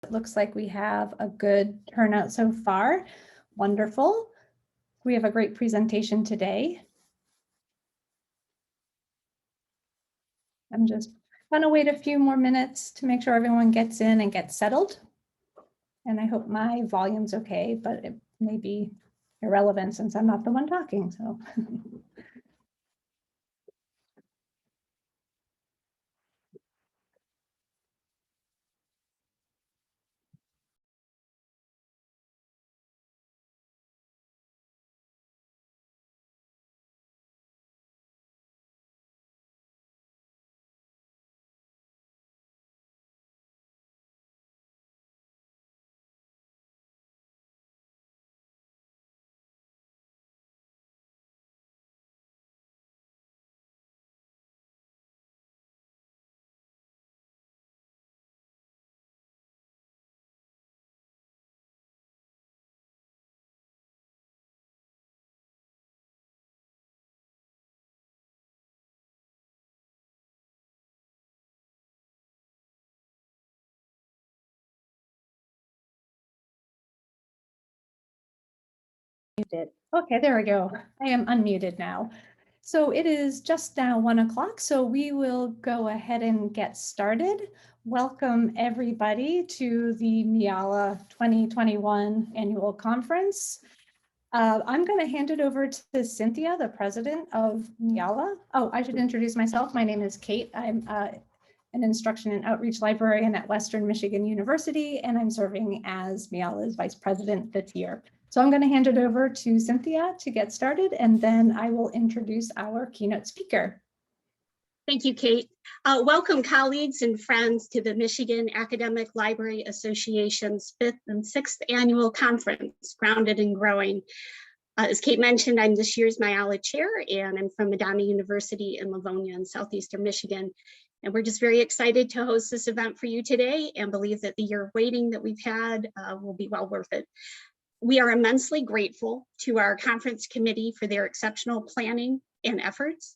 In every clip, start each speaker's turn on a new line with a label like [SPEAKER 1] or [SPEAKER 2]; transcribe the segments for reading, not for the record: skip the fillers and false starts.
[SPEAKER 1] It looks like we have a good turnout so far. Wonderful. We have a great presentation today. I'm just going to wait a few more minutes to make sure everyone gets in and gets settled. And I hope my volume's okay, but it may be irrelevant since I'm not the one talking. So. Muted. Okay, there we go. I am unmuted now. So it is just now 1 o'clock, so we will go ahead and get started. Welcome everybody to the MiALA 2021 annual conference. I'm going to hand it over to Cynthia, the president of MiALA. Oh, I should introduce myself. My name is Kate. I'm an instruction and outreach librarian at Western Michigan University, and I'm serving as MiALA's vice president this year. So I'm going to hand it over to Cynthia to get started, and then I will introduce our keynote speaker.
[SPEAKER 2] Thank you, Kate. Welcome, colleagues and friends, to the Michigan Academic Library Association's 5th and 6th annual conference, Grounded and Growing. As Kate mentioned, I'm this year's MiALA chair, and I'm from Medina University in Livonia in southeastern Michigan. And we're just very excited to host this event for you today and believe that the year of waiting that we've had will be well worth it. We are immensely grateful to our conference committee for their exceptional planning and efforts,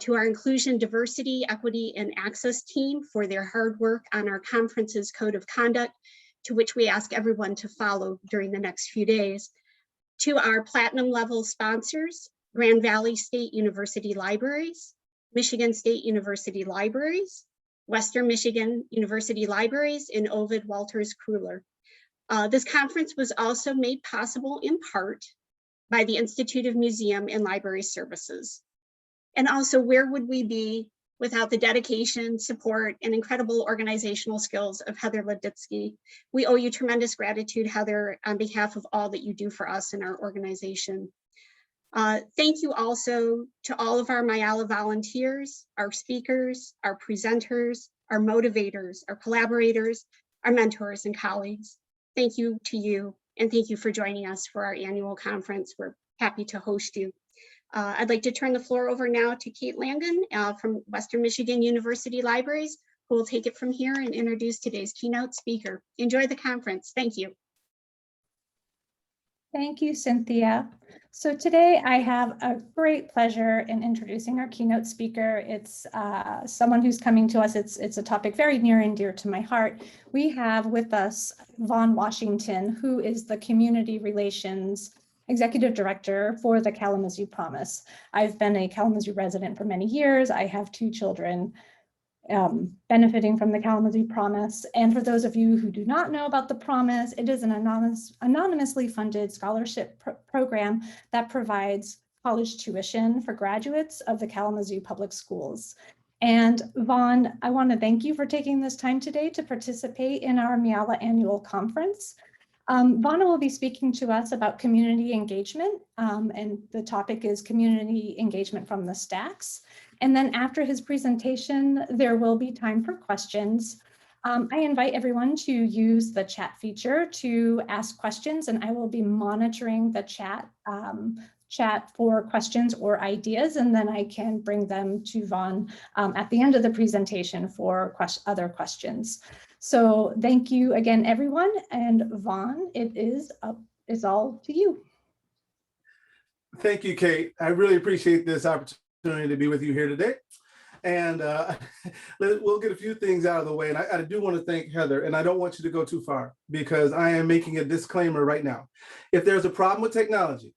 [SPEAKER 2] to our inclusion, diversity, equity, and access team for their hard work on our conference's code of conduct, to which we ask everyone to follow during the next few days, to our platinum level sponsors, Grand Valley State University Libraries, Michigan State University Libraries, Western Michigan University Libraries, and Ovid Walters Kruller. This conference was also made possible in part by the Institute of Museum and Library Services. And also, where would we be without the dedication, support, and incredible organizational skills of Heather Leditsky? We owe you tremendous gratitude, Heather, on behalf of all that you do for us in our organization. Thank you also to all of our MiALA volunteers, our speakers, our presenters, our motivators, our collaborators, our mentors and colleagues. Thank you to you, and thank you for joining us for our annual conference. We're happy to host you. I'd like to turn the floor over now to Kate Langen from Western Michigan University Libraries, who will take it from here and introduce today's keynote speaker. Enjoy the conference. Thank you.
[SPEAKER 1] Thank you, Cynthia. So today I have a great pleasure in introducing our keynote speaker. It's someone who's coming to us. It's a topic very near and dear to my heart. We have with us Vaughn Washington, who is the Community Relations Executive Director for the Kalamazoo Promise. I've been a Kalamazoo resident for many years. I have 2 children benefiting from the Kalamazoo Promise. And for those of you who do not know about the Promise, it is an anonymously funded scholarship program that provides college tuition for graduates of the Kalamazoo Public Schools. And Vaughn, I want to thank you for taking this time today to participate in our MiALA annual conference. Vaughn will be speaking to us about community engagement, and the topic is community engagement from the stacks. And then after his presentation, there will be time for questions. I invite everyone to use the chat feature to ask questions, and I will be monitoring the chat for questions or ideas, and then I can bring them to Vaughn at the end of the presentation for other questions. So thank you again, everyone, and Vaughn, it's all to you.
[SPEAKER 3] Thank you, Kate. I really appreciate this opportunity to be with you here today. And we'll get a few things out of the way. And I do want to thank Heather, and I don't want you to go too far because I am making a disclaimer right now. If there's a problem with technology,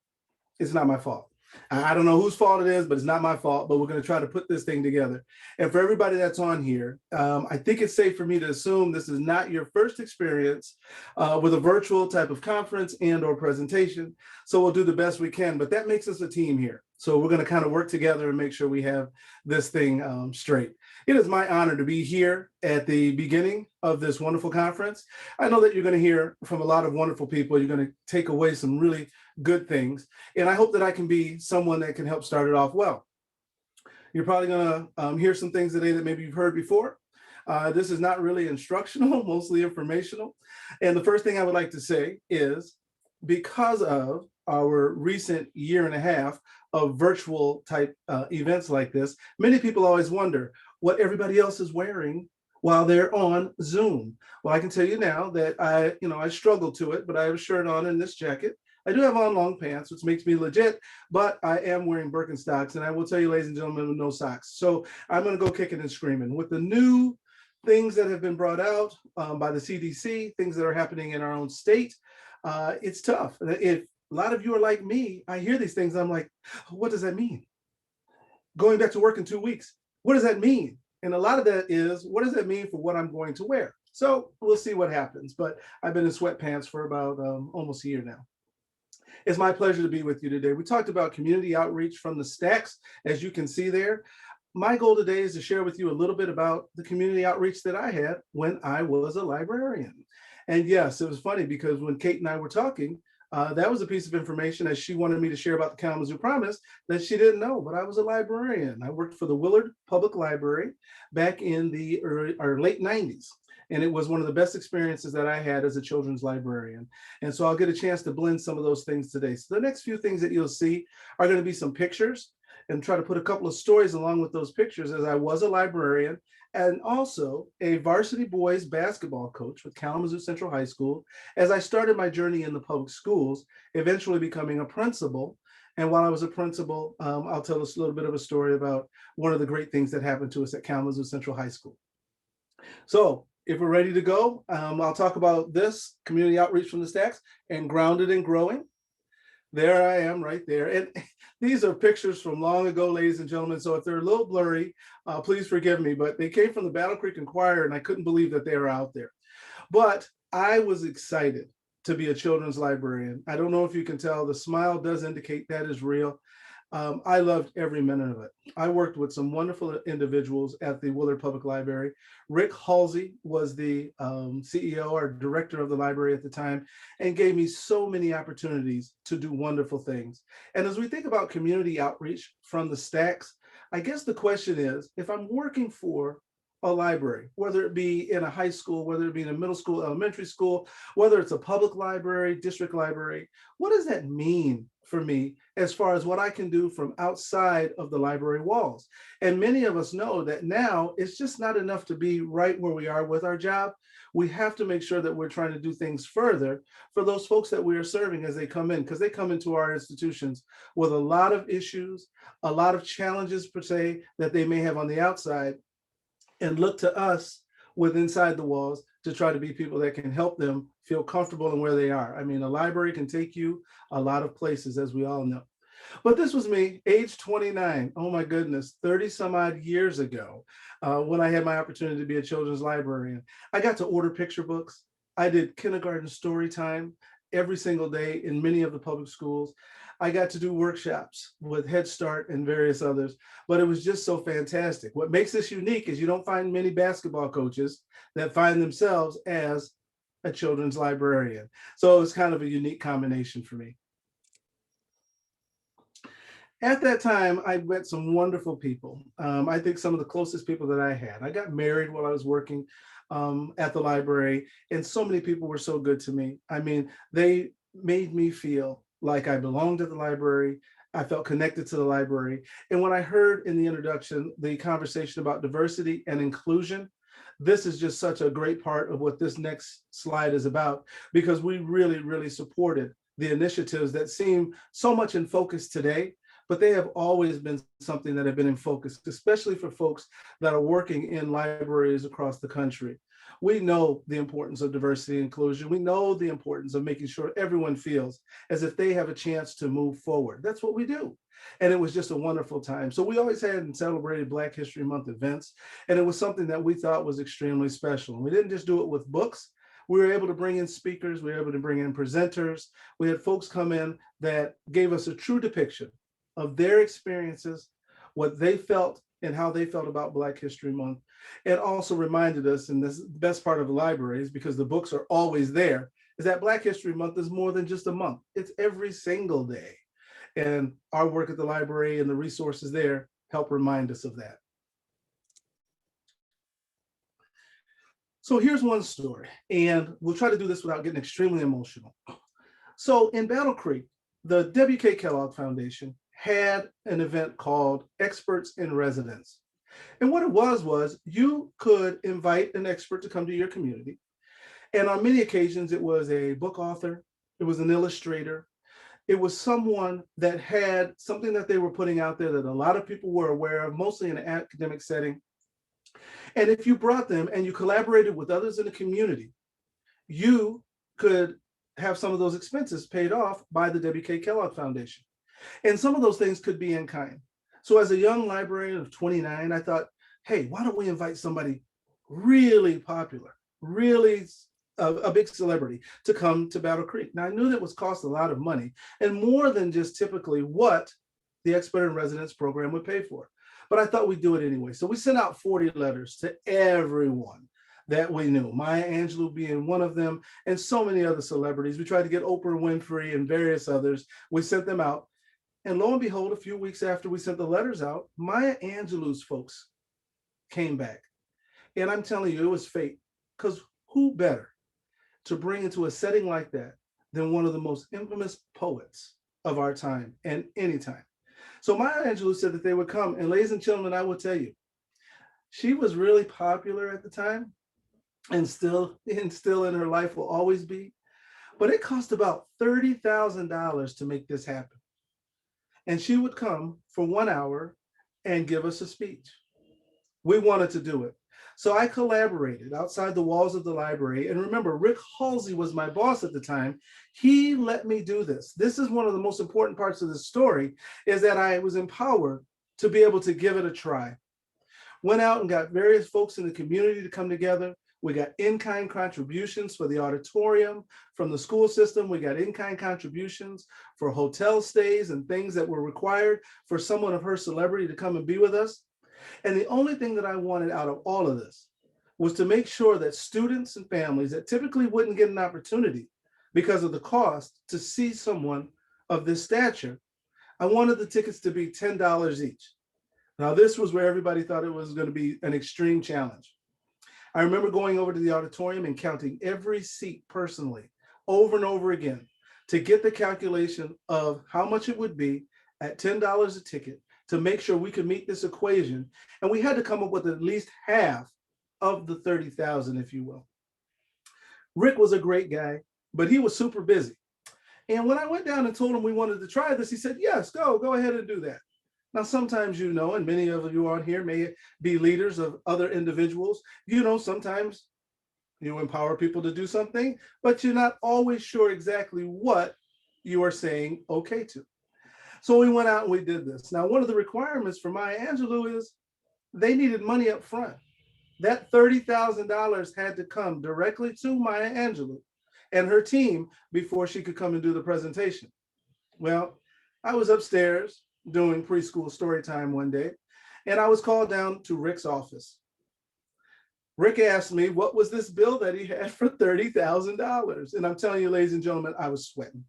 [SPEAKER 3] it's not my fault. I don't know whose fault it is, but it's not my fault, but we're going to try to put this thing together. And for everybody that's on here, I think it's safe for me to assume this is not your first experience with a virtual type of conference and or presentation. So we'll do the best we can, but that makes us a team here. So we're going to kind of work together and make sure we have this thing straight. It is my honor to be here at the beginning of this wonderful conference. I know that you're going to hear from a lot of wonderful people. You're going to take away some really good things. And I hope that I can be someone that can help start it off well. You're probably going to hear some things today that maybe you've heard before. This is not really instructional, mostly informational. And the first thing I would like to say is because of our recent year and a half of virtual type events like this, many people always wonder what everybody else is wearing while they're on Zoom. Well, I can tell you now that I struggle to it, but I have a shirt on and this jacket. I do have on long pants, which makes me legit, but I am wearing Birkenstocks, and I will tell you, ladies and gentlemen, with no socks. So I'm going to go kicking and screaming. With the new things that have been brought out by the CDC, things that are happening in our own state, it's tough. If a lot of you are like me, I hear these things, I'm like, what does that mean? Going back to work in 2 weeks, what does that mean? And a lot of that is, what does that mean for what I'm going to wear? So we'll see what happens, but I've been in sweatpants for about almost a year now. It's my pleasure to be with you today. We talked about community outreach from the stacks, as you can see there. My goal today is to share with you a little bit about the community outreach that I had when I was a librarian. And yes, it was funny because when Kate and I were talking, that was a piece of information that she wanted me to share about the Kalamazoo Promise that she didn't know, but I was a librarian. I worked for the Willard Public Library back in the late 90s. And it was one of the best experiences that I had as a children's librarian. And so I'll get a chance to blend some of those things today. So the next few things that you'll see are going to be some pictures and try to put a couple of stories along with those pictures, as I was a librarian and also a varsity boys basketball coach with Kalamazoo Central High School as I started my journey in the public schools, eventually becoming a principal. And while I was a principal, I'll tell us a little bit of a story about one of the great things that happened to us at Kalamazoo Central High School. So if we're ready to go, I'll talk about this community outreach from the stacks and grounded and growing. There I am right there. And these are pictures from long ago, ladies and gentlemen. So if they're a little blurry, please forgive me, but they came from the Battle Creek Inquirer and I couldn't believe that they were out there. But I was excited to be a children's librarian. I don't know if you can tell, the smile does indicate that is real. I loved every minute of it. I worked with some wonderful individuals at the Willard Public Library. Rick Halsey was the CEO or director of the library at the time and gave me so many opportunities to do wonderful things. And as we think about community outreach from the stacks, I guess the question is, if I'm working for a library, whether it be in a high school, whether it be in a middle school, elementary school, whether it's a public library, district library, what does that mean for me as far as what I can do from outside of the library walls? And many of us know that now it's just not enough to be right where we are with our job. We have to make sure that we're trying to do things further for those folks that we are serving as they come in, because they come into our institutions with a lot of issues, a lot of challenges per se that they may have on the outside, and look to us with inside the walls to try to be people that can help them feel comfortable in where they are. I mean, a library can take you a lot of places, as we all know. But this was me, age 29. Oh my goodness, 30 some odd years ago, when I had my opportunity to be a children's librarian. I got to order picture books. I did kindergarten story time every single day in many of the public schools. I got to do workshops with Head Start and various others, but it was just so fantastic. What makes this unique is you don't find many basketball coaches that find themselves as a children's librarian. So it's kind of a unique combination for me. At that time, I met some wonderful people. I think some of the closest people that I had. I got married while I was working at the library, and so many people were so good to me. I mean, they made me feel like I belonged at the library. I felt connected to the library. And when I heard in the introduction, the conversation about diversity and inclusion, this is just such a great part of what this next slide is about, because we really, really supported the initiatives that seem so much in focus today, but they have always been something that have been in focus, especially for folks that are working in libraries across the country. We know the importance of diversity and inclusion. We know the importance of making sure everyone feels as if they have a chance to move forward. That's what we do. And it was just a wonderful time. So we always had and celebrated Black History Month events, and it was something that we thought was extremely special. And we didn't just do it with books. We were able to bring in speakers, we were able to bring in presenters. We had folks come in that gave us a true depiction of their experiences, what they felt and how they felt about Black History Month. And also reminded us, and this is the best part of the libraries, because the books are always there, is that Black History Month is more than just a month. It's every single day. And our work at the library and the resources there help remind us of that. So here's one story, and we'll try to do this without getting extremely emotional. So in Battle Creek, the W.K. Kellogg Foundation had an event called Experts in Residence. And what it was you could invite an expert to come to your community. And on many occasions, it was a book author, it was an illustrator, it was someone that had something that they were putting out there that a lot of people were aware of, mostly in an academic setting. And if you brought them and you collaborated with others in the community, you could have some of those expenses paid off by the W.K. Kellogg Foundation. And some of those things could be in kind. So as a young librarian of 29, I thought, hey, why don't we invite somebody really popular, really a big celebrity to come to Battle Creek? Now I knew that was cost a lot of money and more than just typically what the Expert in Residence program would pay for. But I thought we'd do it anyway. So we sent out 40 letters to everyone that we knew, Maya Angelou being one of them, and so many other celebrities. We tried to get Oprah Winfrey and various others. We sent them out. And lo and behold, a few weeks after we sent the letters out, Maya Angelou's folks came back. And I'm telling you, it was fate, because who better to bring into a setting like that than one of the most infamous poets of our time and any time. So Maya Angelou said that they would come, and ladies and gentlemen, I will tell you, she was really popular at the time, and still in her life will always be, but it cost about $30,000 to make this happen. And she would come for 1 hour and give us a speech. We wanted to do it. So I collaborated outside the walls of the library. And remember, Rick Halsey was my boss at the time. He let me do this. This is one of the most important parts of the story, is that I was empowered to be able to give it a try. Went out and got various folks in the community to come together. We got in-kind contributions for the auditorium from the school system. We got in-kind contributions for hotel stays and things that were required for someone of her celebrity to come and be with us. And the only thing that I wanted out of all of this was to make sure that students and families that typically wouldn't get an opportunity because of the cost to see someone of this stature, I wanted the tickets to be $10 each. Now, this was where everybody thought it was going to be an extreme challenge. I remember going over to the auditorium and counting every seat personally over and over again to get the calculation of how much it would be at $10 a ticket to make sure we could meet this equation. And we had to come up with at least half of the 30,000, if you will. Rick was a great guy, but he was super busy. And when I went down and told him we wanted to try this, he said, yes, go ahead and do that. Now, sometimes, you know, and many of you on here may be leaders of other individuals, you know, sometimes you empower people to do something, but you're not always sure exactly what you are saying okay to. So we went out and we did this. Now, one of the requirements for Maya Angelou is they needed money up front. That $30,000 had to come directly to Maya Angelou and her team before she could come and do the presentation. Well, I was upstairs doing preschool story time one day, and I was called down to Rick's office. Rick asked me what was this bill that he had for $30,000. And I'm telling you, ladies and gentlemen, I was sweating.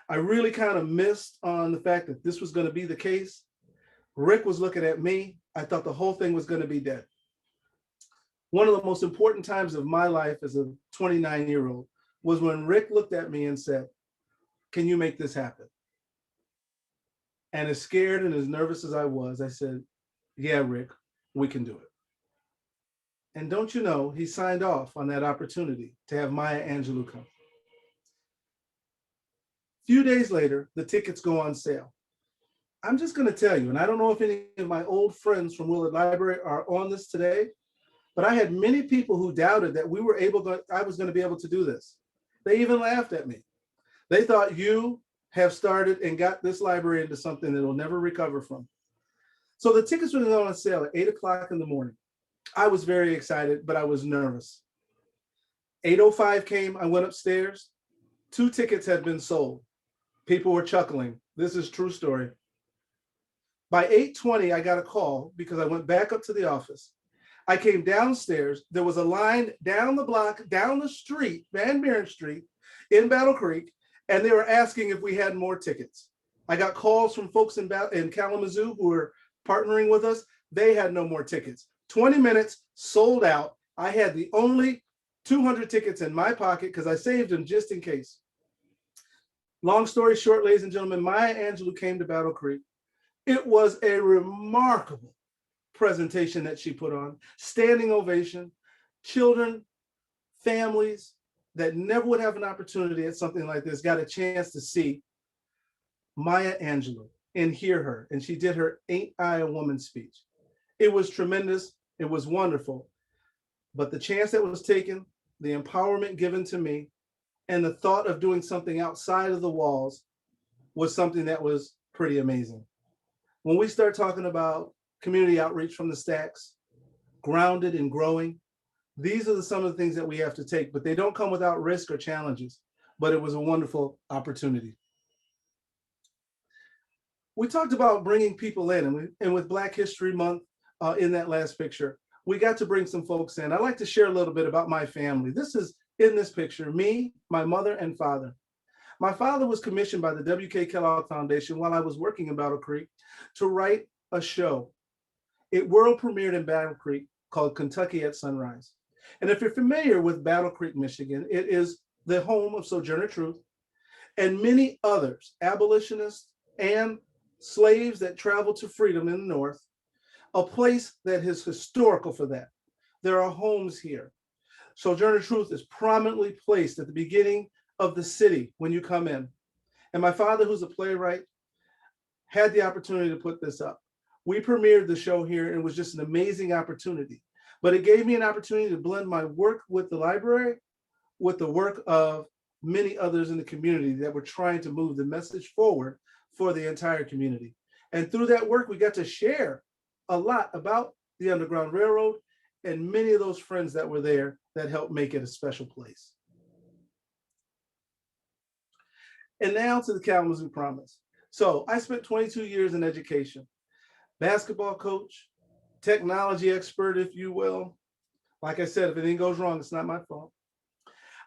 [SPEAKER 3] I really kind of missed on the fact that this was going to be the case. Rick was looking at me. I thought the whole thing was going to be dead. One of the most important times of my life as a 29-year-old was when Rick looked at me and said, can you make this happen? And as scared and as nervous as I was, I said, yeah, Rick, we can do it. And don't you know, he signed off on that opportunity to have Maya Angelou come. A few days later, the tickets go on sale. I'm just going to tell you, and I don't know if any of my old friends from Willard Library are on this today, but I had many people who doubted that I was going to be able to do this. They even laughed at me. They thought you have started and got this library into something that will never recover from. So the tickets were on sale at 8 o'clock in the morning. I was very excited, but I was nervous. 8:05 came, I went upstairs. 2 tickets had been sold. People were chuckling. This is true story. By 8:20, I got a call because I went back up to the office. I came downstairs. There was a line down the block, down the street, Van Buren Street in Battle Creek, and they were asking if we had more tickets. I got calls from folks in Kalamazoo who were partnering with us. They had no more tickets. 20 minutes, sold out. I had the only 200 tickets in my pocket because I saved them just in case. Long story short, ladies and gentlemen, Maya Angelou came to Battle Creek. It was a remarkable presentation that she put on, standing ovation, children, families that never would have an opportunity at something like this got a chance to see Maya Angelou and hear her. And she did her Ain't I a Woman speech. It was tremendous. It was wonderful. But the chance that was taken, the empowerment given to me, and the thought of doing something outside of the walls was something that was pretty amazing. When we start talking about community outreach from the stacks, grounded and growing, these are some of the things that we have to take, but they don't come without risk or challenges. But it was a wonderful opportunity. We talked about bringing people in, and with Black History Month in that last picture, we got to bring some folks in. I'd like to share a little bit about my family. This is in this picture, me, my mother, and father. My father was commissioned by the W.K. Kellogg Foundation while I was working in Battle Creek to write a show. It world premiered in Battle Creek called Kentucky at Sunrise. And if you're familiar with Battle Creek, Michigan, it is the home of Sojourner Truth and many others, abolitionists and slaves that traveled to freedom in the North, a place that is historical for that. There are homes here. Sojourner Truth is prominently placed at the beginning of the city when you come in. And my father, who's a playwright, had the opportunity to put this up. We premiered the show here, and it was just an amazing opportunity. But it gave me an opportunity to blend my work with the library with the work of many others in the community that were trying to move the message forward for the entire community. And through that work, we got to share a lot about the Underground Railroad and many of those friends that were there that helped make it a special place. And now to the Kalamazoo Promise. So I spent 22 years in education, basketball coach, technology expert, if you will. Like I said, if anything goes wrong, it's not my fault.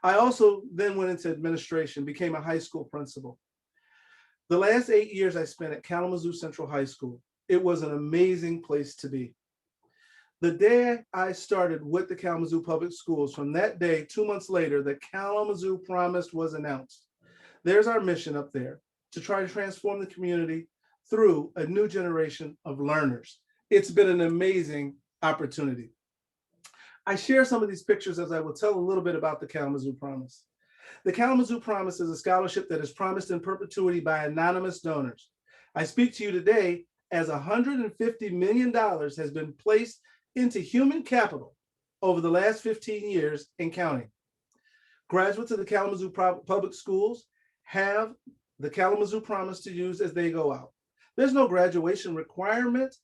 [SPEAKER 3] I also then went into administration, became a high school principal. The last 8 years I spent at Kalamazoo Central High School. It was an amazing place to be. The day I started with the Kalamazoo Public Schools, from that day, 2 months later, the Kalamazoo Promise was announced. There's our mission up there, to try to transform the community through a new generation of learners. It's been an amazing opportunity. I share some of these pictures as I will tell a little bit about the Kalamazoo Promise. The Kalamazoo Promise is a scholarship that is promised in perpetuity by anonymous donors. I speak to you today as $150 million has been placed into human capital over the last 15 years and counting. Graduates of the Kalamazoo Public Schools have the Kalamazoo Promise to use as they go out. There's no graduation requirement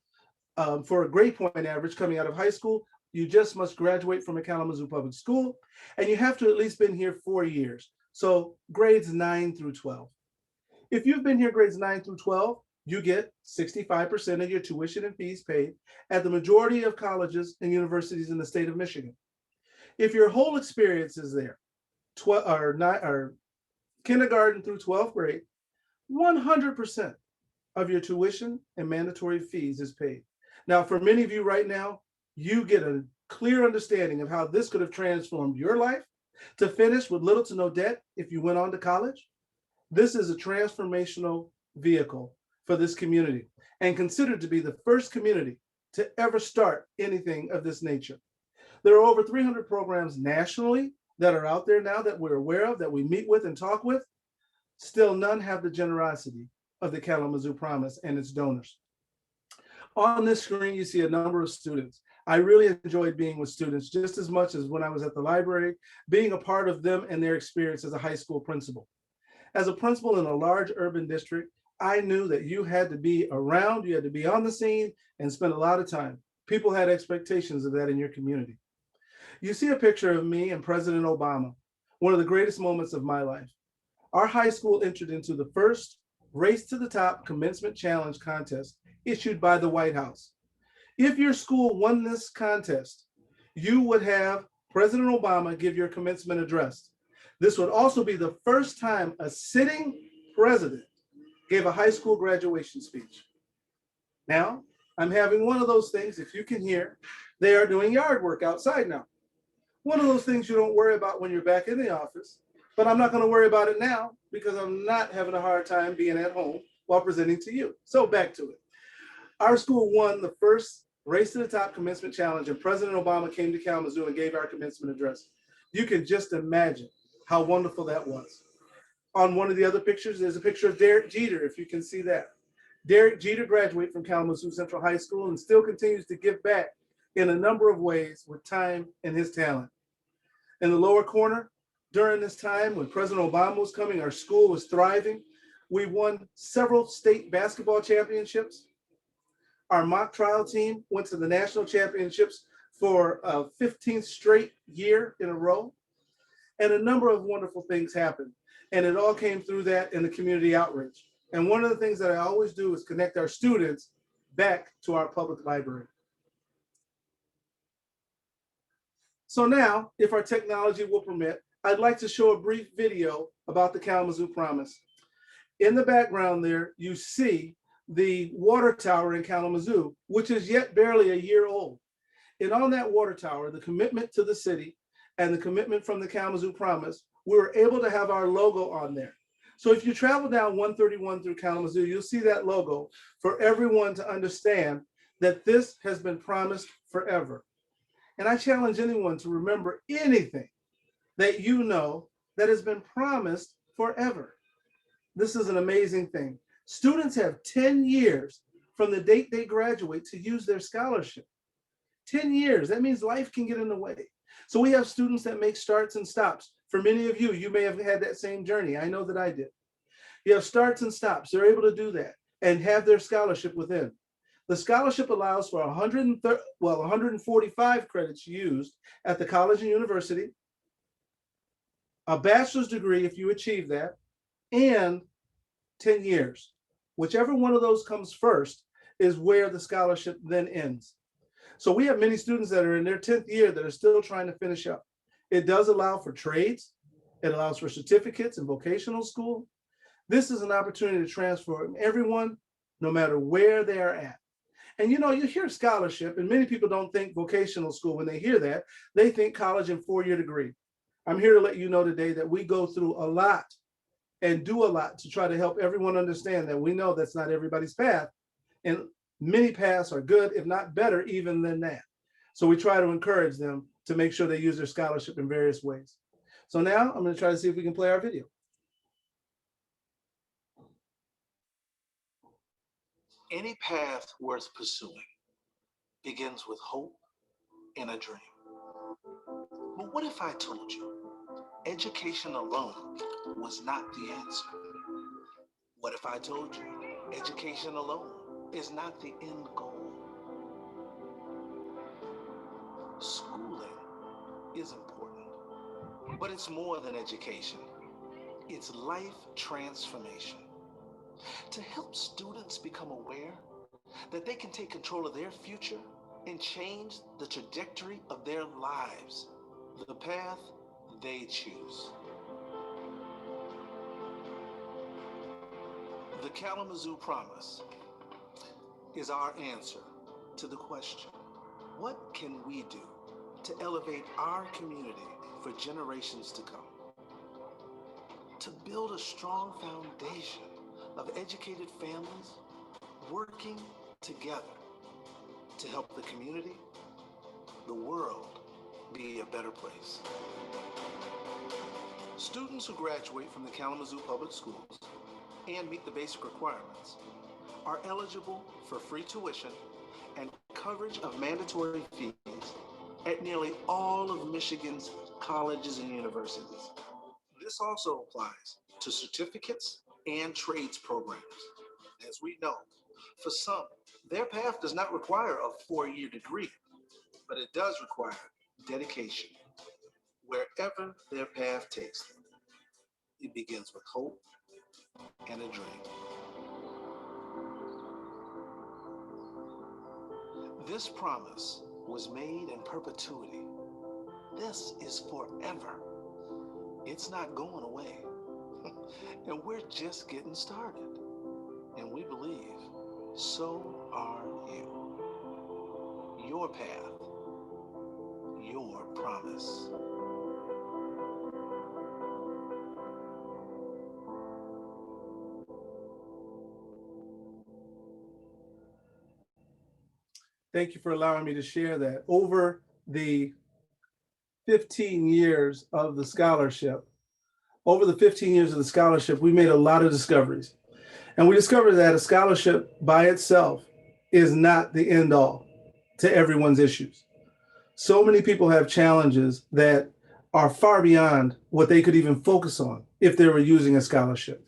[SPEAKER 3] for a grade point average coming out of high school. You just must graduate from a Kalamazoo Public School, and you have to at least been here 4 years. So grades 9 through 12. If you've been here grades 9 through 12, you get 65% of your tuition and fees paid at the majority of colleges and universities in the state of Michigan. If your whole experience is there, kindergarten through 12th grade, 100% of your tuition and mandatory fees is paid. Now, for many of you right now, you get a clear understanding of how this could have transformed your life to finish with little to no debt if you went on to college. This is a transformational vehicle for this community and considered to be the first community to ever start anything of this nature. There are over 300 programs nationally that are out there now that we're aware of, that we meet with and talk with. Still, none have the generosity of the Kalamazoo Promise and its donors. On this screen, you see a number of students. I really enjoyed being with students just as much as when I was at the library, being a part of them and their experience as a high school principal. As a principal in a large urban district, I knew that you had to be around, you had to be on the scene and spend a lot of time. People had expectations of that in your community. You see a picture of me and President Obama, one of the greatest moments of my life. Our high school entered into the first Race to the Top Commencement Challenge contest issued by the White House. If your school won this contest, you would have President Obama give your commencement address. This would also be the first time a sitting president gave a high school graduation speech. Now, I'm having one of those things, if you can hear, they are doing yard work outside now. One of those things you don't worry about when you're back in the office, but I'm not going to worry about it now because I'm not having a hard time being at home while presenting to you. So back to it. Our school won the first Race to the Top Commencement Challenge, and President Obama came to Kalamazoo and gave our commencement address. You can just imagine how wonderful that was. On one of the other pictures, there's a picture of Derek Jeter, if you can see that. Derek Jeter graduated from Kalamazoo Central High School and still continues to give back in a number of ways with time and his talent. In the lower corner, during this time when President Obama was coming, our school was thriving. We won several state basketball championships. Our mock trial team went to the national championships for a 15th straight year in a row. And a number of wonderful things happened. And it all came through that in the community outreach. And one of the things that I always do is connect our students back to our public library. So now, if our technology will permit, I'd like to show a brief video about the Kalamazoo Promise. In the background there, you see the water tower in Kalamazoo, which is yet barely a year old. And on that water tower, the commitment to the city and the commitment from the Kalamazoo Promise, we were able to have our logo on there. So if you travel down 131 through Kalamazoo, you'll see that logo for everyone to understand that this has been promised forever. And I challenge anyone to remember anything that you know that has been promised forever. This is an amazing thing. Students have 10 years from the date they graduate to use their scholarship. 10 years, that means life can get in the way. So we have students that make starts and stops. For many of you, you may have had that same journey. I know that I did. You have starts and stops. They're able to do that and have their scholarship within. The scholarship allows for 145 credits used at the college and university, a bachelor's degree if you achieve that, and 10 years. Whichever one of those comes first is where the scholarship then ends. So we have many students that are in their 10th year that are still trying to finish up. It does allow for trades. It allows for certificates in vocational school. This is an opportunity to transform everyone, no matter where they are at. And you know, you hear scholarship, and many people don't think vocational school. When they hear that, they think college and 4-year degree. I'm here to let you know today that we go through a lot and do a lot to try to help everyone understand that we know that's not everybody's path. And many paths are good, if not better, even than that. So we try to encourage them to make sure they use their scholarship in various ways. So now I'm going to try to see if we can play our video.
[SPEAKER 4] Any path worth pursuing begins with hope and a dream. But what if I told you education alone was not the answer? What if I told you education alone is not the end goal? Schooling is important, but it's more than education. It's life transformation. To help students become aware that they can take control of their future and change the trajectory of their lives, the path they choose. The Kalamazoo Promise is our answer to the question, what can we do to elevate our community for generations to come? To build a strong foundation of educated families working together to help the community, the world, be a better place. Students who graduate from the Kalamazoo Public Schools and meet the basic requirements are eligible for free tuition and coverage of mandatory fees at nearly all of Michigan's colleges and universities. This also applies to certificates and trades programs. As we know, for some, their path does not require a four-year degree, but it does require dedication. Wherever their path takes them, it begins with hope and a dream. This promise was made in perpetuity. This is forever. It's not going away. And we're just getting started. And we believe so are you. Your path, your promise.
[SPEAKER 3] Thank you for allowing me to share that. Over the 15 years of the scholarship, we made a lot of discoveries. And we discovered that a scholarship by itself is not the end all to everyone's issues. So many people have challenges that are far beyond what they could even focus on if they were using a scholarship.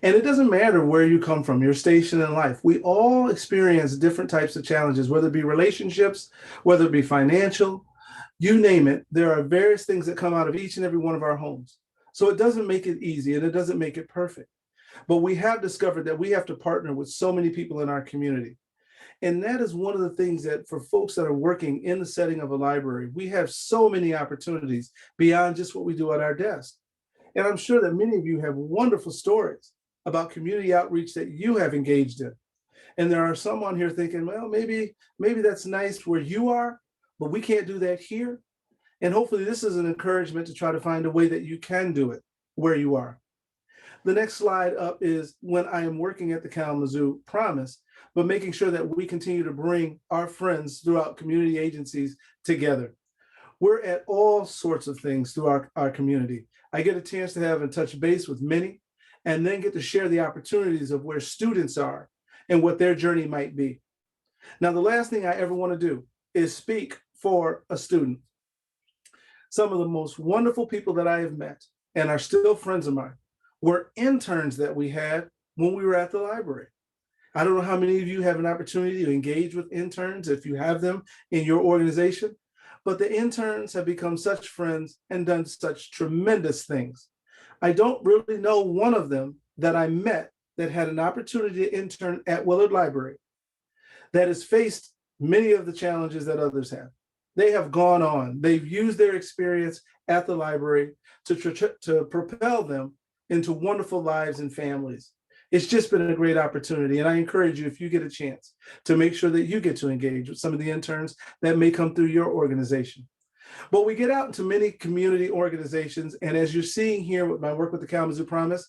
[SPEAKER 3] And it doesn't matter where you come from, your station in life. We all experience different types of challenges, whether it be relationships, whether it be financial, you name it. There are various things that come out of each and every one of our homes. So it doesn't make it easy and it doesn't make it perfect. But we have discovered that we have to partner with so many people in our community. And that is one of the things that for folks that are working in the setting of a library, we have so many opportunities beyond just what we do at our desk. And I'm sure that many of you have wonderful stories about community outreach that you have engaged in. And there are some on here thinking, well, maybe that's nice where you are, but we can't do that here. And hopefully this is an encouragement to try to find a way that you can do it where you are. The next slide up is when I am working at the Kalamazoo Promise, but making sure that we continue to bring our friends throughout community agencies together. We're at all sorts of things through our community. I get a chance to have and touch base with many, and then get to share the opportunities of where students are and what their journey might be. Now, the last thing I ever want to do is speak for a student. Some of the most wonderful people that I have met and are still friends of mine were interns that we had when we were at the library. I don't know how many of you have an opportunity to engage with interns if you have them in your organization, but the interns have become such friends and done such tremendous things. I don't really know one of them that I met that had an opportunity to intern at Willard Library that has faced many of the challenges that others have. They have gone on. They've used their experience at the library to propel them into wonderful lives and families. It's just been a great opportunity. And I encourage you, if you get a chance, to make sure that you get to engage with some of the interns that may come through your organization. But we get out into many community organizations. And as you're seeing here with my work with the Kalamazoo Promise,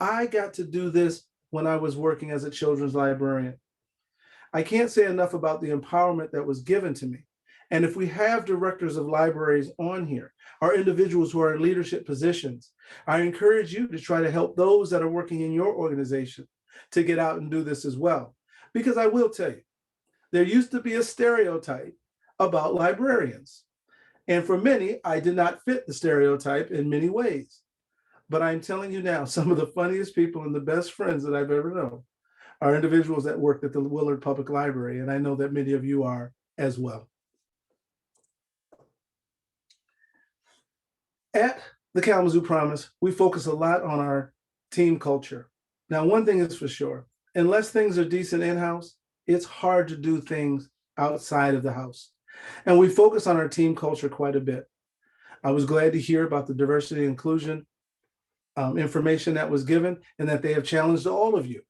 [SPEAKER 3] I got to do this when I was working as a children's librarian. I can't say enough about the empowerment that was given to me. And if we have directors of libraries on here, or individuals who are in leadership positions, I encourage you to try to help those that are working in your organization to get out and do this as well. Because I will tell you, there used to be a stereotype about librarians. And for many, I did not fit the stereotype in many ways. But I'm telling you now, some of the funniest people and the best friends that I've ever known are individuals that worked at the Willard Public Library. And I know that many of you are as well. At the Kalamazoo Promise, we focus a lot on our team culture. Now, one thing is for sure, unless things are decent in-house, it's hard to do things outside of the house. And we focus on our team culture quite a bit. I was glad to hear about the diversity and inclusion information that was given, and that they have challenged all of you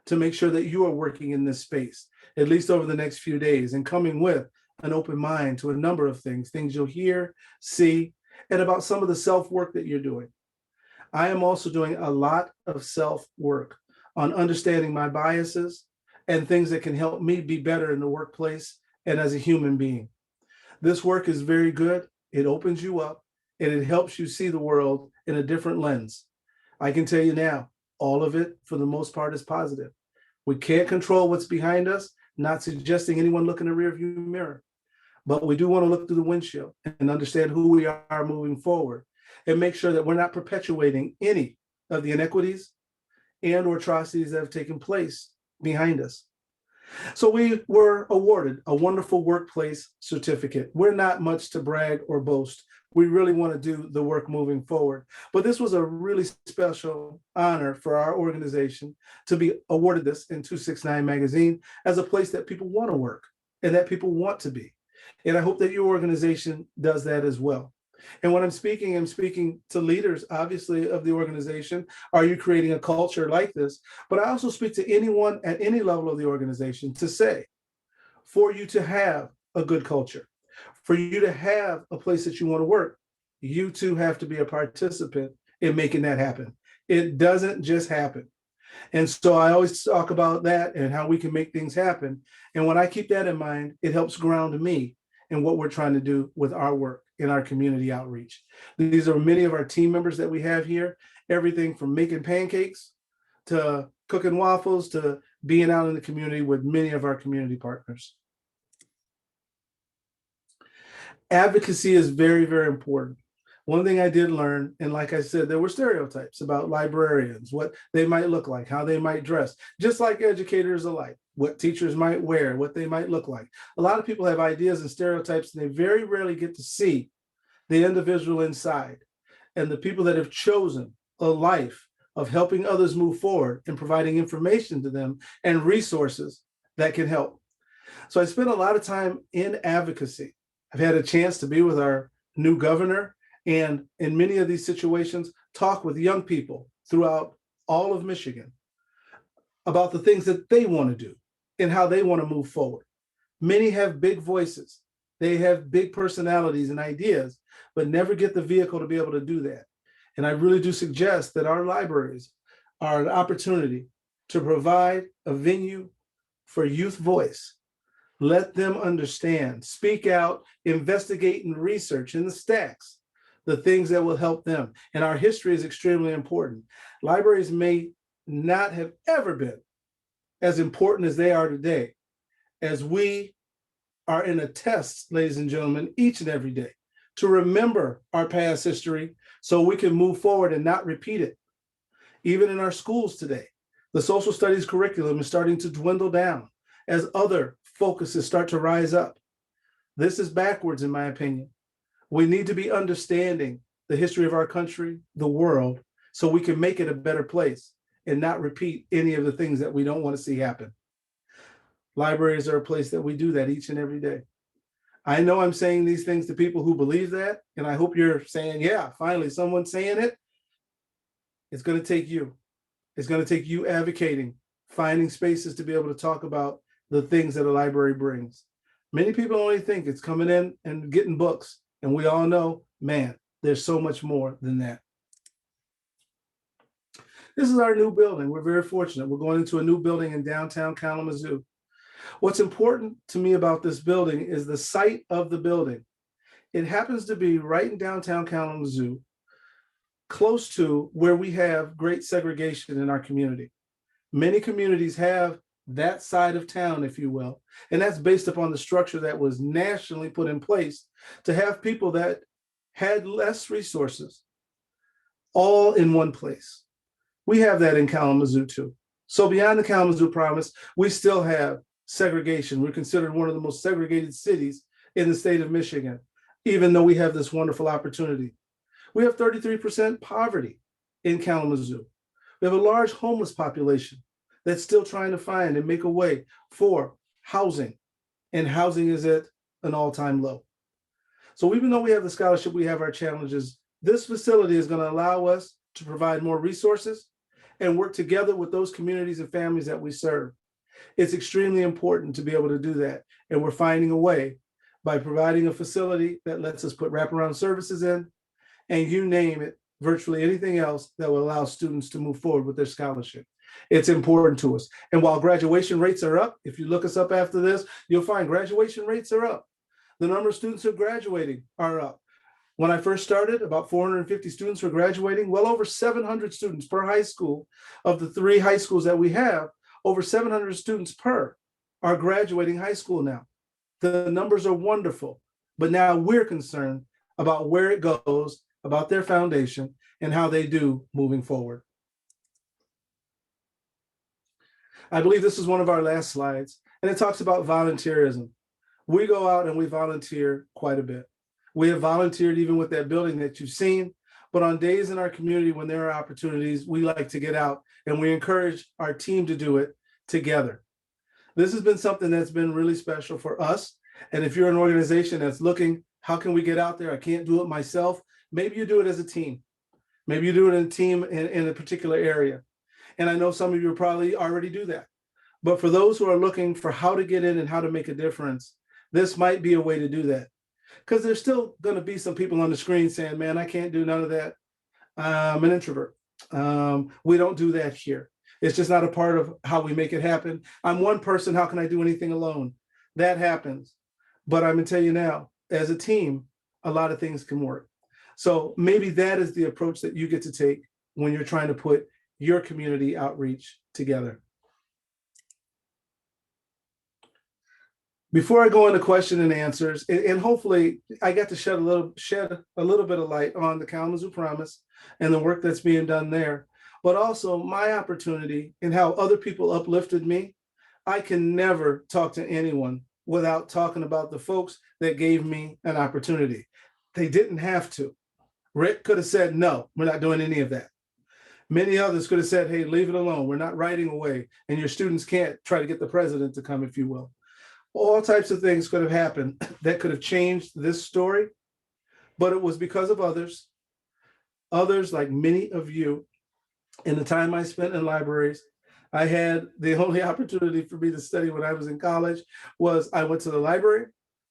[SPEAKER 3] to make sure that you are working in this space, at least over the next few days, and coming with an open mind to a number of things you'll hear, see, and about some of the self-work that you're doing. I am also doing a lot of self-work on understanding my biases and things that can help me be better in the workplace and as a human being. This work is very good. It opens you up and it helps you see the world in a different lens. I can tell you now, all of it, for the most part, is positive. We can't control what's behind us, not suggesting anyone look in the rearview mirror, but we do want to look through the windshield and understand who we are moving forward and make sure that we're not perpetuating any of the inequities and or atrocities that have taken place behind us. So we were awarded a wonderful workplace certificate. We're not much to brag or boast. We really want to do the work moving forward. But this was a really special honor for our organization to be awarded this in 269 magazine as a place that people want to work and that people want to be. And I hope that your organization does that as well. And when I'm speaking to leaders, obviously, of the organization. Are you creating a culture like this? But I also speak to anyone at any level of the organization to say, for you to have a good culture, for you to have a place that you want to work, you too have to be a participant in making that happen. It doesn't just happen. And so I always talk about that and how we can make things happen. And when I keep that in mind, it helps ground me in what we're trying to do with our work in our community outreach. These are many of our team members that we have here, everything from making pancakes to cooking waffles to being out in the community with many of our community partners. Advocacy is very, very important. One thing I did learn, and like I said, there were stereotypes about librarians, what they might look like, how they might dress, just like educators alike, what teachers might wear, what they might look like. A lot of people have ideas and stereotypes, and they very rarely get to see the individual inside and the people that have chosen a life of helping others move forward and providing information to them and resources that can help. So I spent a lot of time in advocacy. I've had a chance to be with our new governor, and in many of these situations, talk with young people throughout all of Michigan about the things that they want to do and how they want to move forward. Many have big voices. They have big personalities and ideas, but never get the vehicle to be able to do that. And I really do suggest that our libraries are an opportunity to provide a venue for youth voice. Let them understand, speak out, investigate and research in the stacks the things that will help them. And our history is extremely important. Libraries may not have ever been as important as they are today, as we are in a test, ladies and gentlemen, each and every day to remember our past history so we can move forward and not repeat it. Even in our schools today, the social studies curriculum is starting to dwindle down as other focuses start to rise up. This is backwards, in my opinion. We need to be understanding the history of our country, the world, so we can make it a better place and not repeat any of the things that we don't want to see happen. Libraries are a place that we do that each and every day. I know I'm saying these things to people who believe that, and I hope you're saying, yeah, finally someone's saying it. It's going to take you. It's going to take you advocating, finding spaces to be able to talk about the things that a library brings. Many people only think it's coming in and getting books. And we all know, man, there's so much more than that. This is our new building. We're very fortunate. We're going into a new building in downtown Kalamazoo. What's important to me about this building is the site of the building. It happens to be right in downtown Kalamazoo, close to where we have great segregation in our community. Many communities have that side of town, if you will, and that's based upon the structure that was nationally put in place to have people that had less resources all in one place. We have that in Kalamazoo too. So beyond the Kalamazoo Promise, we still have segregation. We're considered one of the most segregated cities in the state of Michigan, even though we have this wonderful opportunity. We have 33% poverty in Kalamazoo. We have a large homeless population that's still trying to find and make a way for housing, and housing is at an all-time low. So even though we have the scholarship, we have our challenges. This facility is going to allow us to provide more resources and work together with those communities and families that we serve. It's extremely important to be able to do that. And we're finding a way by providing a facility that lets us put wraparound services in, and you name it, virtually anything else that will allow students to move forward with their scholarship. It's important to us. And while graduation rates are up, if you look us up after this, you'll find graduation rates are up. The number of students who are graduating are up. When I first started, about 450 students were graduating, well over 700 students per high school. Of the 3 high schools that we have, over 700 students per are graduating high school now. The numbers are wonderful, but now we're concerned about where it goes, about their foundation, and how they do moving forward. I believe this is one of our last slides, and it talks about volunteerism. We go out and we volunteer quite a bit. We have volunteered even with that building that you've seen, but on days in our community when there are opportunities, we like to get out and we encourage our team to do it together. This has been something that's been really special for us. And if you're an organization that's looking, how can we get out there? I can't do it myself. Maybe you do it as a team. Maybe you do it in a team in a particular area. And I know some of you probably already do that. But for those who are looking for how to get in and how to make a difference, this might be a way to do that. Because there's still going to be some people on the screen saying, man, I can't do none of that. I'm an introvert. We don't do that here. It's just not a part of how we make it happen. I'm one person. How can I do anything alone? That happens. But I'm going to tell you now, as a team, a lot of things can work. So maybe that is the approach that you get to take when you're trying to put your community outreach together. Before I go into question and answers, and hopefully I got to shed a little bit of light on the Kalamazoo Promise and the work that's being done there, but also my opportunity and how other people uplifted me. I can never talk to anyone without talking about the folks that gave me an opportunity. They didn't have to. Rick could have said, no, we're not doing any of that. Many others could have said, hey, leave it alone. We're not writing away, and your students can't try to get the president to come, if you will. All types of things could have happened that could have changed this story, but it was because of others like many of you. In the time I spent in libraries, I had the only opportunity for me to study when I was in college was I went to the library.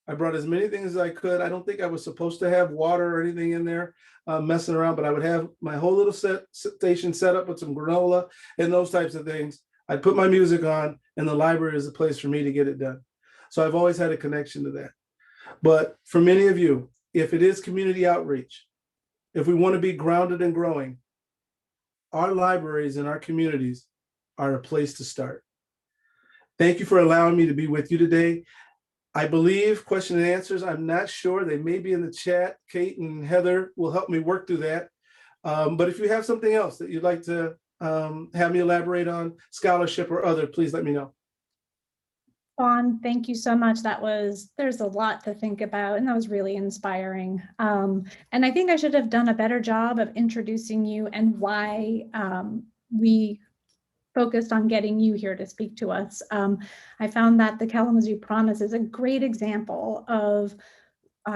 [SPEAKER 3] I brought as many things as I could. I don't think I was supposed to have water or anything in there messing around, but I would have my whole little station set up with some granola and those types of things. I'd put my music on, and the library is a place for me to get it done. So I've always had a connection to that. But for many of you, if it is community outreach, if we want to be grounded and growing, our libraries and our communities are a place to start. Thank you for allowing me to be with you today. I believe question and answers, I'm not sure, they may be in the chat. Kate and Heather will help me work through that. But if you have something else that you'd like to have me elaborate on, scholarship or other, please let me know.
[SPEAKER 1] Juan, thank you so much. There's a lot to think about, and that was really inspiring. And I think I should have done a better job of introducing you and why we focused on getting you here to speak to us. I found that the Kalamazoo Promise is a great example of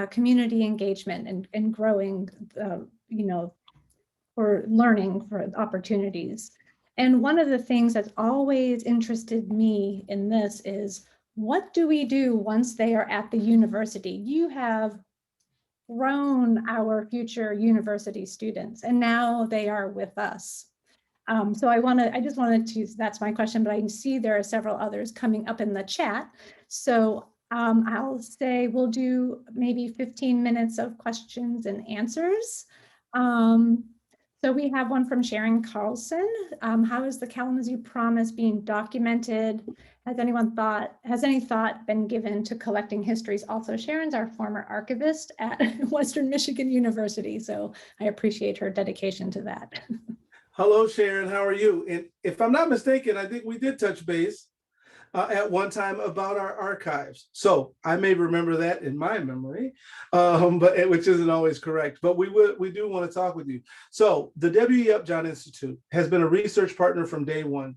[SPEAKER 1] community engagement and growing, for learning for opportunities. And one of the things that's always interested me in this is, what do we do once they are at the university? You have grown our future university students, and now they are with us. So I just wanted to, that's my question, but I can see there are several others coming up in the chat. So I'll say we'll do maybe 15 minutes of questions and answers. So we have one from Sharon Carlson. How is the Kalamazoo Promise being documented? Has any thought been given to collecting histories? Also, Sharon's our former archivist at Western Michigan University, so I appreciate her dedication to that.
[SPEAKER 3] Hello, Sharon, how are you? And if I'm not mistaken, I think we did touch base at one time about our archives. So I may remember that in my memory, but which isn't always correct, but we do want to talk with you. So the W.E. Upjohn Institute has been a research partner from day one,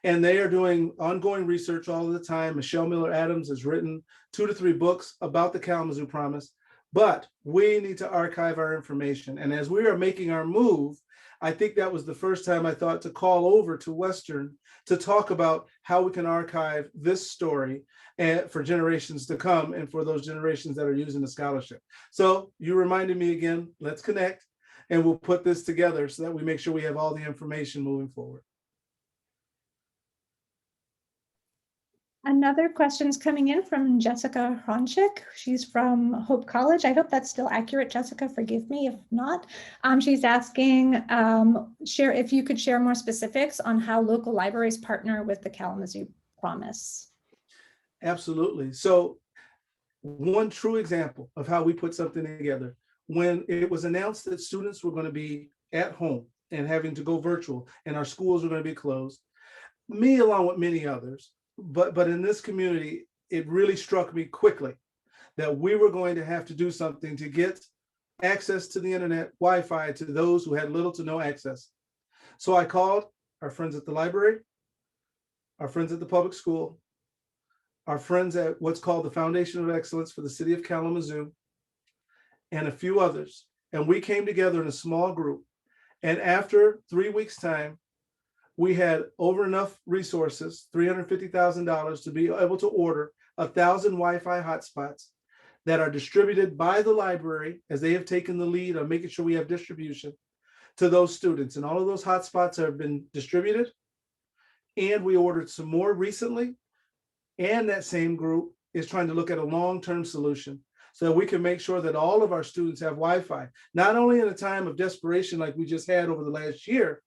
[SPEAKER 3] and they are doing ongoing research all the time. Michelle Miller Adams has written 2 to 3 books about the Kalamazoo Promise, but we need to archive our information. And as we are making our move, I think that was the first time I thought to call over to Western to talk about how we can archive this story for generations to come and for those generations that are using the scholarship. So you reminded me again, let's connect and we'll put this together so that we make sure we have all the information moving forward.
[SPEAKER 1] Another question's coming in from Jessica Hronchik. She's from Hope College. I hope that's still accurate, Jessica. Forgive me if not. She's asking if you could share more specifics on how local libraries partner with the Kalamazoo Promise.
[SPEAKER 3] Absolutely. So one true example of how we put something together, when it was announced that students were going to be at home and having to go virtual and our schools were going to be closed, me along with many others, but in this community, it really struck me quickly that we were going to have to do something to get access to the internet, Wi-Fi to those who had little to no access. So I called our friends at the library, our friends at the public school, our friends at what's called the Foundation of Excellence for the City of Kalamazoo, and a few others. And we came together in a small group. And after 3 weeks' time, we had over enough resources, $350,000, to be able to order 1,000 Wi-Fi hotspots that are distributed by the library, as they have taken the lead on making sure we have distribution to those students. And all of those hotspots have been distributed. And we ordered some more recently. And that same group is trying to look at a long-term solution so that we can make sure that all of our students have Wi-Fi, not only in a time of desperation like we just had over the last year,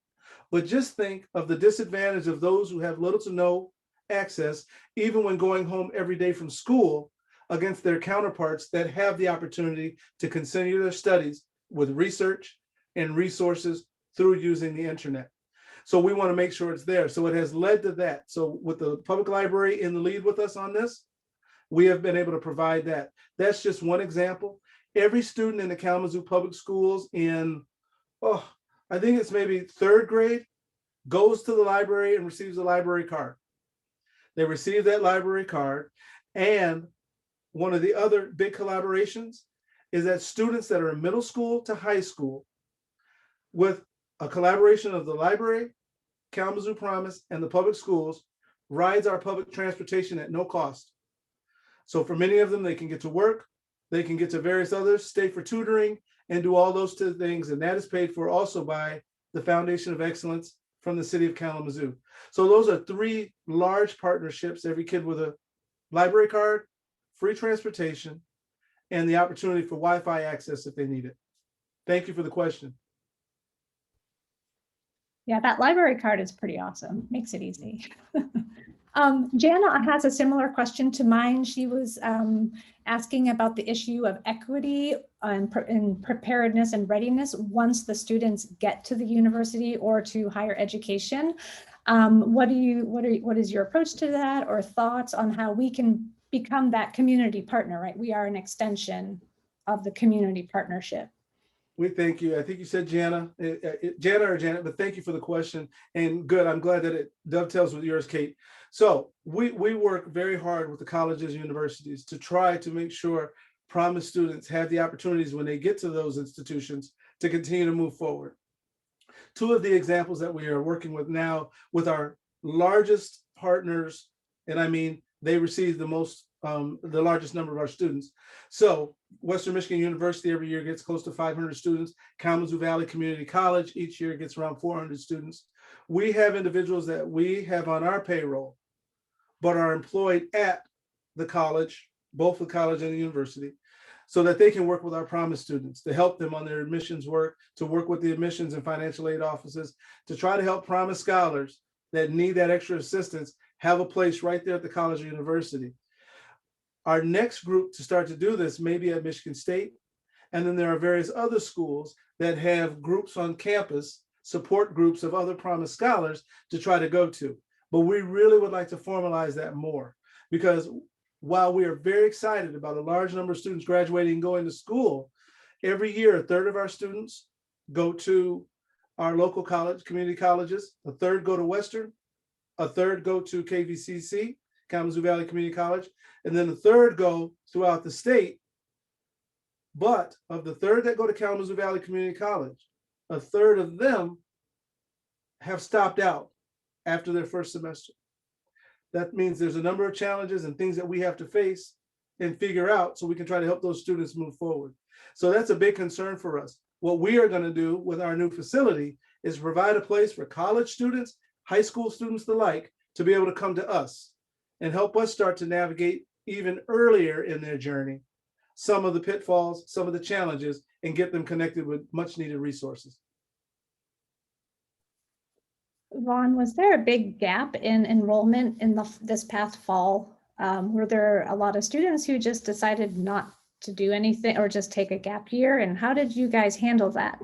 [SPEAKER 3] but just think of the disadvantage of those who have little to no access, even when going home every day from school, against their counterparts that have the opportunity to continue their studies with research and resources through using the internet. So we want to make sure it's there. So it has led to that. So with the public library in the lead with us on this, we have been able to provide that. That's just one example. Every student in the Kalamazoo Public Schools in, I think it's maybe 3rd grade, goes to the library and receives a library card. They receive that library card. And one of the other big collaborations is that students that are in middle school to high school, with a collaboration of the library, Kalamazoo Promise, and the public schools, rides our public transportation at no cost. So for many of them, they can get to work, they can get to various others, stay for tutoring, and do all those two things. And that is paid for also by the Foundation of Excellence from the City of Kalamazoo. So those are 3 large partnerships, every kid with a library card, free transportation, and the opportunity for Wi-Fi access if they need it. Thank you for the question.
[SPEAKER 1] Yeah, that library card is pretty awesome. Makes it easy. Jana has a similar question to mine. She was asking about the issue of equity and preparedness and readiness once the students get to the university or to higher education. What is your approach to that, or thoughts on how we can become that community partner, right? We are an extension of the community partnership.
[SPEAKER 3] We thank you. I think you said Jana or Janet, but thank you for the question. And good, I'm glad that it dovetails with yours, Kate. So we work very hard with the colleges and universities to try to make sure Promise students have the opportunities when they get to those institutions to continue to move forward. 2 of the examples that we are working with now with our largest partners, and I mean, they receive the largest number of our students. So Western Michigan University every year gets close to 500 students. Kalamazoo Valley Community College each year gets around 400 students. We have individuals that we have on our payroll, but are employed at the college, both the college and the university, so that they can work with our Promise students to help them on their admissions work, to work with the admissions and financial aid offices, to try to help Promise scholars that need that extra assistance have a place right there at the college or university. Our next group to start to do this may be at Michigan State. And then there are various other schools that have groups on campus, support groups of other Promise scholars to try to go to. But we really would like to formalize that more, because while we are very excited about a large number of students graduating and going to school, every year, 1/3 of our students go to our local college, community colleges, 1/3 go to Western, 1/3 go to KVCC, Kalamazoo Valley Community College, and then 1/3 go throughout the state. But of the 1/3 that go to Kalamazoo Valley Community College, 1/3 of them have stopped out after their first semester. That means there's a number of challenges and things that we have to face and figure out so we can try to help those students move forward. So that's a big concern for us. What we are going to do with our new facility is provide a place for college students, high school students alike, to be able to come to us and help us start to navigate even earlier in their journey some of the pitfalls, some of the challenges, and get them connected with much needed resources.
[SPEAKER 1] Vaughn, was there a big gap in enrollment in this past fall? Were there a lot of students who just decided not to do anything or just take a gap year? And how did you guys handle that?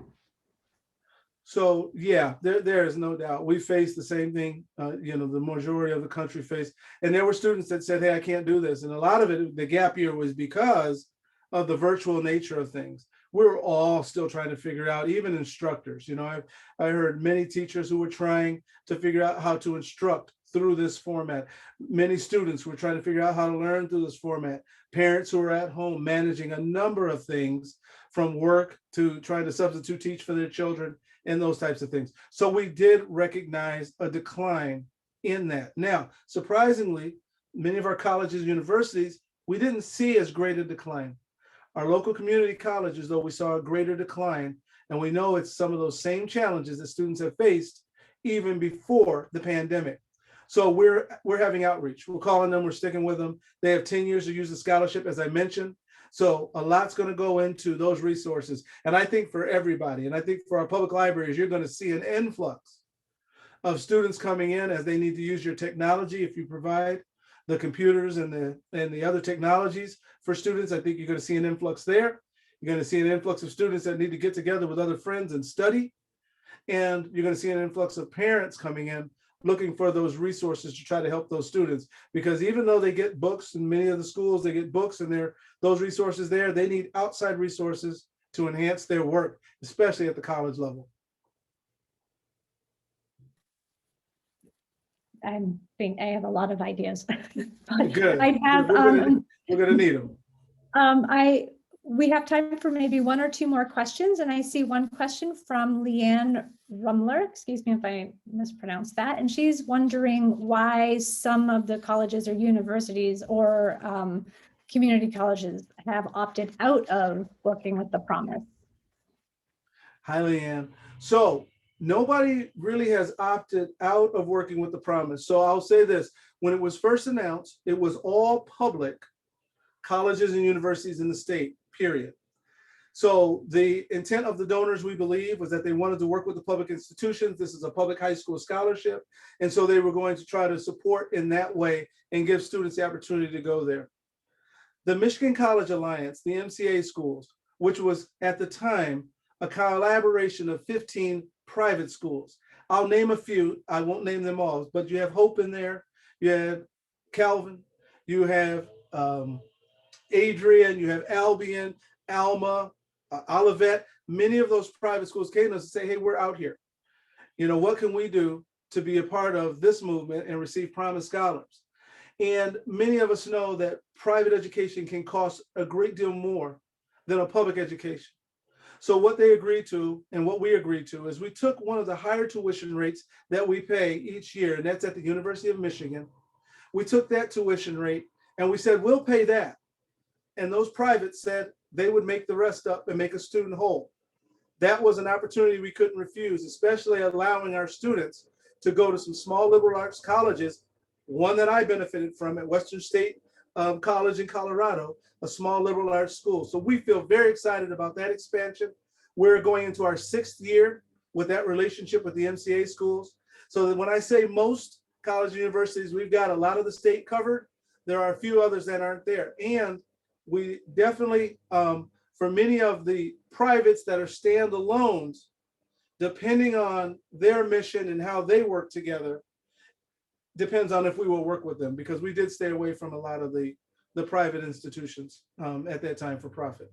[SPEAKER 3] So yeah, there is no doubt. We faced the same thing, the majority of the country faced. And there were students that said, hey, I can't do this. And a lot of it, the gap year was because of the virtual nature of things. We're all still trying to figure out, even instructors. I heard many teachers who were trying to figure out how to instruct through this format. Many students were trying to figure out how to learn through this format. Parents who are at home managing a number of things, from work to trying to substitute teach for their children and those types of things. So we did recognize a decline in that. Now, surprisingly, many of our colleges and universities, we didn't see as great a decline. Our local community colleges, though, we saw a greater decline, and we know it's some of those same challenges that students have faced even before the pandemic. So we're having outreach. We're calling them, we're sticking with them. They have 10 years to use the scholarship, as I mentioned. So a lot's going to go into those resources. And I think for everybody, and I think for our public libraries, you're going to see an influx of students coming in as they need to use your technology. If you provide the computers and the other technologies for students, I think you're going to see an influx there. You're going to see an influx of students that need to get together with other friends and study. And you're going to see an influx of parents coming in looking for those resources to try to help those students. Because even though they get books in many of the schools, they get books and those resources there, they need outside resources to enhance their work, especially at the college level.
[SPEAKER 1] I think I have a lot of ideas.
[SPEAKER 3] Good.
[SPEAKER 1] I have.
[SPEAKER 3] We're gonna need them.
[SPEAKER 1] We have time for maybe one or two more questions, and I see one question from Leanne Rumler. Excuse me if I mispronounced that. And she's wondering why some of the colleges or universities or community colleges have opted out of working with the Promise.
[SPEAKER 3] Hi, Leanne. So nobody really has opted out of working with the Promise. So I'll say this: when it was first announced, it was all public colleges and universities in the state, period. So the intent of the donors, we believe, was that they wanted to work with the public institutions. This is a public high school scholarship. And so they were going to try to support in that way and give students the opportunity to go there. The Michigan College Alliance, the MCA schools, which was at the time a collaboration of 15 private schools. I'll name a few, I won't name them all, but you have Hope in there, you have Calvin, you have Adrian, you have Albion, Alma, Olivet. Many of those private schools came to us and say, hey, we're out here. What can we do to be a part of this movement and receive Promise scholars? And many of us know that private education can cost a great deal more than a public education. So what they agreed to and what we agreed to is we took one of the higher tuition rates that we pay each year, and that's at the University of Michigan. We took that tuition rate and we said, we'll pay that. And those privates said they would make the rest up and make a student whole. That was an opportunity we couldn't refuse, especially allowing our students to go to some small liberal arts colleges, one that I benefited from at Western State College in Colorado, a small liberal arts school. So we feel very excited about that expansion. We're going into our 6th year with that relationship with the MCA schools. So that when I say most college and universities, we've got a lot of the state covered. There are a few others that aren't there. And we definitely, for many of the privates that are standalones, depending on their mission and how they work together, depends on if we will work with them, because we did stay away from a lot of the private institutions at that time for profit.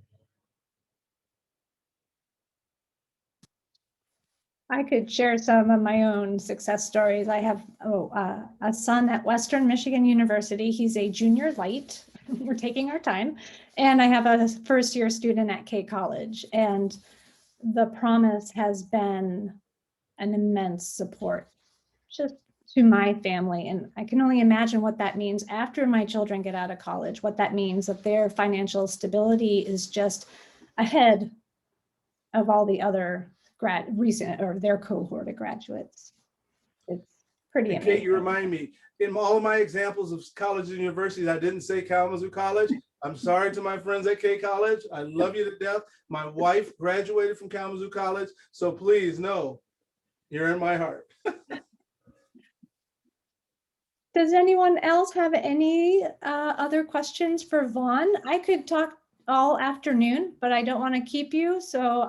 [SPEAKER 1] I could share some of my own success stories. I have a son at Western Michigan University. He's a junior light. We're taking our time. And I have a first-year student at K College. And the Promise has been an immense support just to my family. And I can only imagine what that means after my children get out of college, what that means that their financial stability is just ahead of all the other recent or their cohort of graduates. Pretty
[SPEAKER 3] And Kate,
[SPEAKER 1] amazing.
[SPEAKER 3] you remind me, in all of my examples of colleges and universities, I didn't say Kalamazoo College. I'm sorry to my friends at K College. I love you to death. My wife graduated from Kalamazoo College. So please know, you're in my heart.
[SPEAKER 1] Does anyone else have any other questions for Vaughn? I could talk all afternoon, but I don't want to keep you. So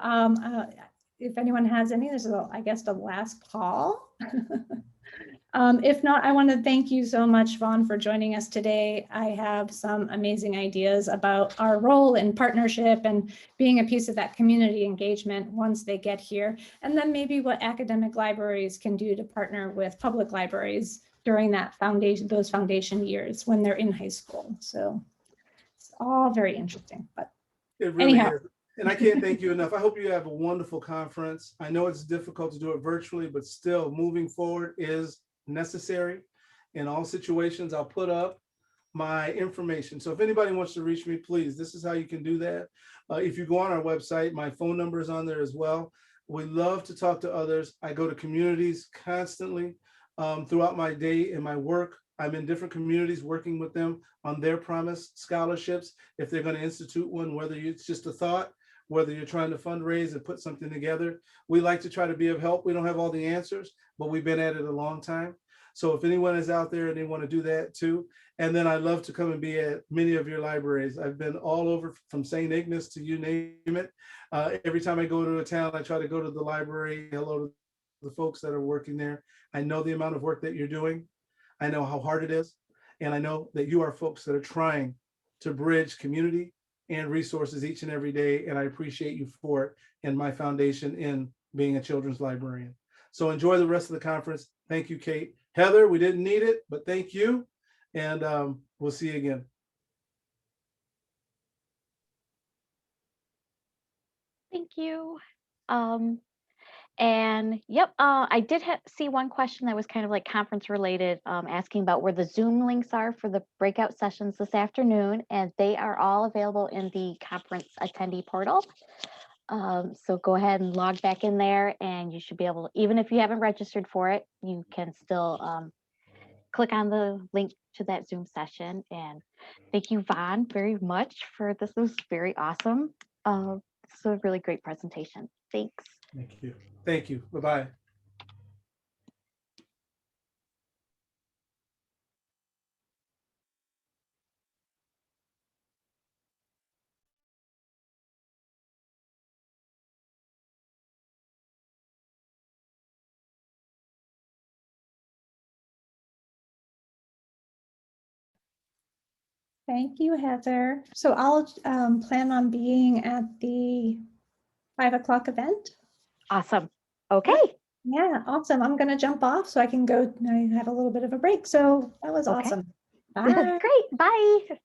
[SPEAKER 1] if anyone has any, this is, I guess, the last call. If not, I want to thank you so much, Vaughn, for joining us today. I have some amazing ideas about our role in partnership and being a piece of that community engagement once they get here. And then maybe what academic libraries can do to partner with public libraries during that those foundation years when they're in high school. So it's all very interesting, but
[SPEAKER 3] It really
[SPEAKER 1] anyhow.
[SPEAKER 3] is. And I can't thank you enough. I hope you have a wonderful conference. I know it's difficult to do it virtually, but still moving forward is necessary. In all situations, I'll put up my information. So if anybody wants to reach me, please, this is how you can do that. If you go on our website, my phone number is on there as well. We love to talk to others. I go to communities constantly throughout my day and my work. I'm in different communities working with them on their promise scholarships. If they're going to institute one, whether it's just a thought, whether you're trying to fundraise and put something together, we like to try to be of help. We don't have all the answers, but we've been at it a long time. So if anyone is out there and they want to do that too, and then I love to come and be at many of your libraries. I've been all over from St. Ignace to you name it. Every time I go to a town, I try to go to the library, hello to the folks that are working there. I know the amount of work that you're doing. I know how hard it is. And I know that you are folks that are trying to bridge community and resources each and every day. And I appreciate you for it and my foundation in being a children's librarian. So enjoy the rest of the conference. Thank you, Kate. Heather, we didn't need it, but thank you. And we'll see you again.
[SPEAKER 5] Thank you. And yep, I did see one question that was kind of like conference related, asking about where the Zoom links are for the breakout sessions this afternoon, and they are all available in the conference attendee portal. So go ahead and log back in there and you should be able to, even if you haven't registered for it, you can still click on the link to that Zoom session. And thank you, Vaughn, very much for this. Was very awesome. This was a really great presentation. Thanks.
[SPEAKER 3] Thank you. Thank you. Bye-bye.
[SPEAKER 1] Thank you, Heather. So I'll plan on being at the 5 o'clock event.
[SPEAKER 5] Awesome. Okay.
[SPEAKER 1] Yeah, awesome. I'm going to jump off so I can go. I had a little bit of a break. So that was
[SPEAKER 5] Okay.
[SPEAKER 1] awesome. Bye.
[SPEAKER 5] Great. Bye.